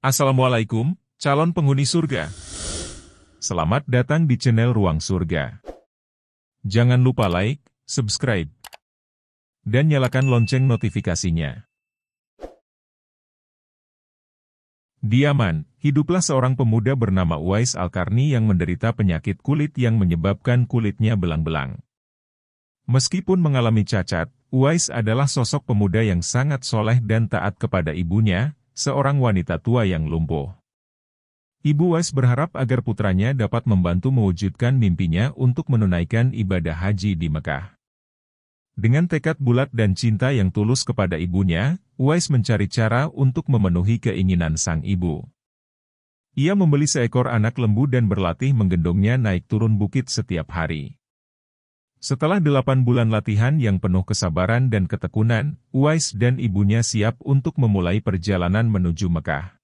Assalamualaikum, calon penghuni surga. Selamat datang di channel Ruang Surga. Jangan lupa like, subscribe, dan nyalakan lonceng notifikasinya. Di Yaman, hiduplah seorang pemuda bernama Uwais Al-Qarni yang menderita penyakit kulit yang menyebabkan kulitnya belang-belang. Meskipun mengalami cacat, Uwais adalah sosok pemuda yang sangat soleh dan taat kepada ibunya, seorang wanita tua yang lumpuh. Ibu Uwais berharap agar putranya dapat membantu mewujudkan mimpinya untuk menunaikan ibadah haji di Mekah. Dengan tekad bulat dan cinta yang tulus kepada ibunya, Uwais mencari cara untuk memenuhi keinginan sang ibu. Ia membeli seekor anak lembu dan berlatih menggendongnya naik turun bukit setiap hari. Setelah 8 bulan latihan yang penuh kesabaran dan ketekunan, Uwais dan ibunya siap untuk memulai perjalanan menuju Mekah.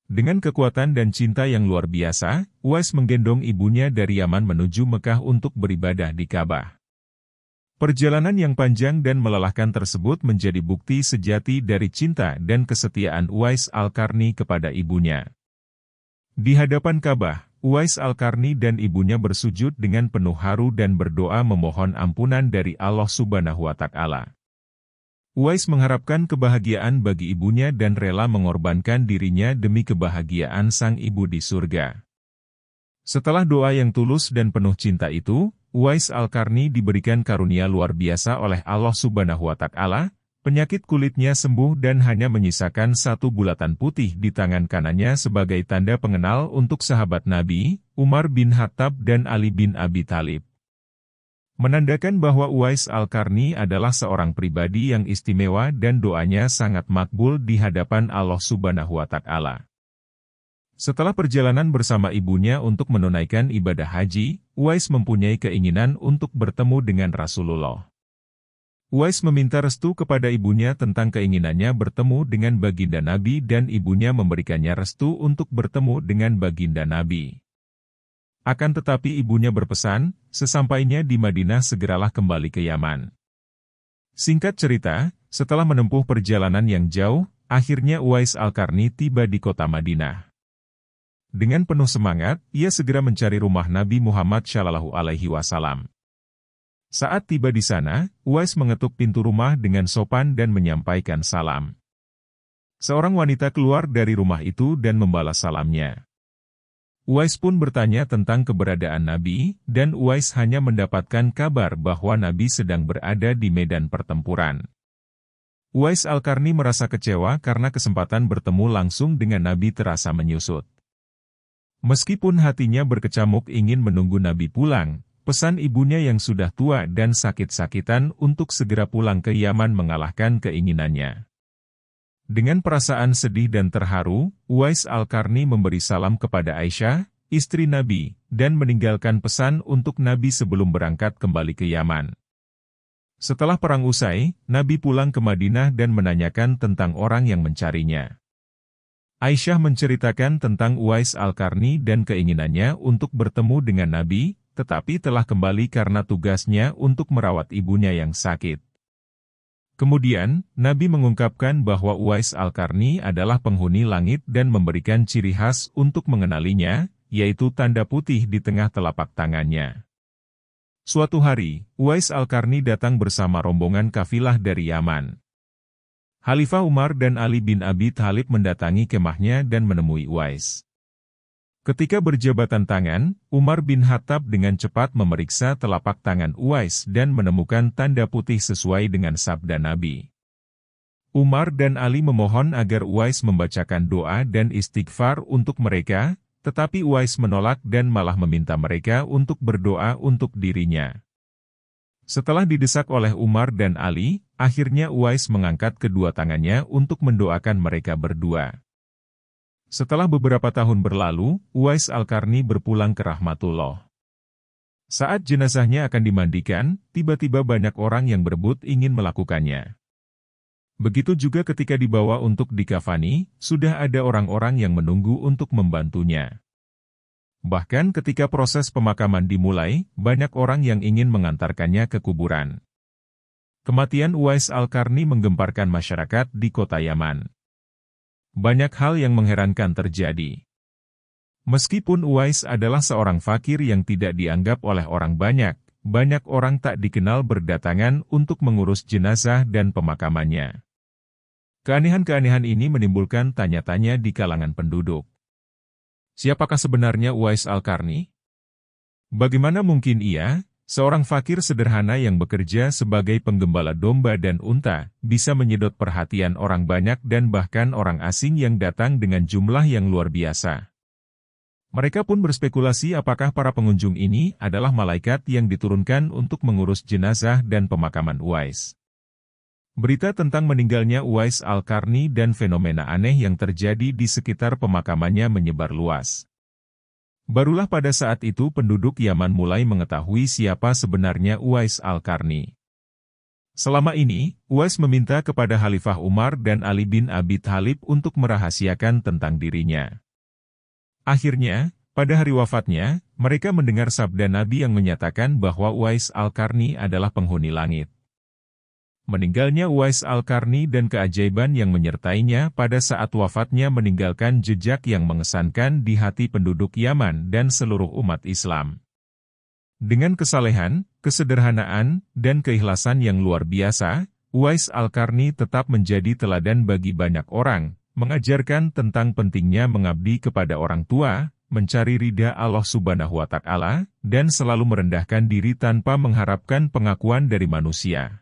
Dengan kekuatan dan cinta yang luar biasa, Uwais menggendong ibunya dari Yaman menuju Mekah untuk beribadah di Ka'bah. Perjalanan yang panjang dan melelahkan tersebut menjadi bukti sejati dari cinta dan kesetiaan Uwais Al-Qarni kepada ibunya. Di hadapan Ka'bah, Uwais Al-Qarni dan ibunya bersujud dengan penuh haru dan berdoa memohon ampunan dari Allah Subhanahu wa Ta'ala. Uwais mengharapkan kebahagiaan bagi ibunya dan rela mengorbankan dirinya demi kebahagiaan sang ibu di surga. Setelah doa yang tulus dan penuh cinta itu, Uwais Al-Qarni diberikan karunia luar biasa oleh Allah Subhanahu wa Ta'ala. Penyakit kulitnya sembuh dan hanya menyisakan satu bulatan putih di tangan kanannya sebagai tanda pengenal untuk sahabat Nabi, Umar bin Khattab dan Ali bin Abi Thalib. Menandakan bahwa Uwais Al-Qarni adalah seorang pribadi yang istimewa dan doanya sangat makbul di hadapan Allah Subhanahu wa Ta'ala. Setelah perjalanan bersama ibunya untuk menunaikan ibadah haji, Uwais mempunyai keinginan untuk bertemu dengan Rasulullah. Uwais meminta restu kepada ibunya tentang keinginannya bertemu dengan baginda Nabi dan ibunya memberikannya restu untuk bertemu dengan baginda Nabi. Akan tetapi ibunya berpesan, sesampainya di Madinah segeralah kembali ke Yaman. Singkat cerita, setelah menempuh perjalanan yang jauh, akhirnya Uwais Al-Qarni tiba di kota Madinah. Dengan penuh semangat, ia segera mencari rumah Nabi Muhammad SAW. Saat tiba di sana, Uwais mengetuk pintu rumah dengan sopan dan menyampaikan salam. Seorang wanita keluar dari rumah itu dan membalas salamnya. Uwais pun bertanya tentang keberadaan Nabi, dan Uwais hanya mendapatkan kabar bahwa Nabi sedang berada di medan pertempuran. Uwais Al-Qarni merasa kecewa karena kesempatan bertemu langsung dengan Nabi terasa menyusut. Meskipun hatinya berkecamuk ingin menunggu Nabi pulang, pesan ibunya yang sudah tua dan sakit-sakitan untuk segera pulang ke Yaman mengalahkan keinginannya. Dengan perasaan sedih dan terharu, Uwais Al-Qarni memberi salam kepada Aisyah, istri Nabi, dan meninggalkan pesan untuk Nabi sebelum berangkat kembali ke Yaman. Setelah perang usai, Nabi pulang ke Madinah dan menanyakan tentang orang yang mencarinya. Aisyah menceritakan tentang Uwais Al-Qarni dan keinginannya untuk bertemu dengan Nabi, tetapi telah kembali karena tugasnya untuk merawat ibunya yang sakit. Kemudian, Nabi mengungkapkan bahwa Uwais Al-Qarni adalah penghuni langit dan memberikan ciri khas untuk mengenalinya, yaitu tanda putih di tengah telapak tangannya. Suatu hari, Uwais Al-Qarni datang bersama rombongan kafilah dari Yaman. Khalifah Umar dan Ali bin Abi Thalib mendatangi kemahnya dan menemui Uwais. Ketika berjabatan tangan, Umar bin Khattab dengan cepat memeriksa telapak tangan Uwais dan menemukan tanda putih sesuai dengan sabda Nabi. Umar dan Ali memohon agar Uwais membacakan doa dan istighfar untuk mereka, tetapi Uwais menolak dan malah meminta mereka untuk berdoa untuk dirinya. Setelah didesak oleh Umar dan Ali, akhirnya Uwais mengangkat kedua tangannya untuk mendoakan mereka berdua. Setelah beberapa tahun berlalu, Uwais Al-Qarni berpulang ke rahmatullah. Saat jenazahnya akan dimandikan, tiba-tiba banyak orang yang berebut ingin melakukannya. Begitu juga ketika dibawa untuk dikafani, sudah ada orang-orang yang menunggu untuk membantunya. Bahkan ketika proses pemakaman dimulai, banyak orang yang ingin mengantarkannya ke kuburan. Kematian Uwais Al-Qarni menggemparkan masyarakat di kota Yaman. Banyak hal yang mengherankan terjadi. Meskipun Uwais adalah seorang fakir yang tidak dianggap oleh orang banyak, banyak orang tak dikenal berdatangan untuk mengurus jenazah dan pemakamannya. Keanehan-keanehan ini menimbulkan tanya-tanya di kalangan penduduk. Siapakah sebenarnya Uwais Al-Qarni? Bagaimana mungkin ia, seorang fakir sederhana yang bekerja sebagai penggembala domba dan unta, bisa menyedot perhatian orang banyak dan bahkan orang asing yang datang dengan jumlah yang luar biasa? Mereka pun berspekulasi apakah para pengunjung ini adalah malaikat yang diturunkan untuk mengurus jenazah dan pemakaman Uwais. Berita tentang meninggalnya Uwais Al-Qarni dan fenomena aneh yang terjadi di sekitar pemakamannya menyebar luas. Barulah pada saat itu penduduk Yaman mulai mengetahui siapa sebenarnya Uwais Al-Qarni. Selama ini, Uwais meminta kepada Khalifah Umar dan Ali bin Abi Thalib untuk merahasiakan tentang dirinya. Akhirnya, pada hari wafatnya, mereka mendengar sabda Nabi yang menyatakan bahwa Uwais Al-Qarni adalah penghuni langit. Meninggalnya Uwais Al-Qarni dan keajaiban yang menyertainya pada saat wafatnya meninggalkan jejak yang mengesankan di hati penduduk Yaman dan seluruh umat Islam. Dengan kesalehan, kesederhanaan, dan keikhlasan yang luar biasa, Uwais Al-Qarni tetap menjadi teladan bagi banyak orang, mengajarkan tentang pentingnya mengabdi kepada orang tua, mencari ridha Allah Subhanahu wa Ta'ala, dan selalu merendahkan diri tanpa mengharapkan pengakuan dari manusia.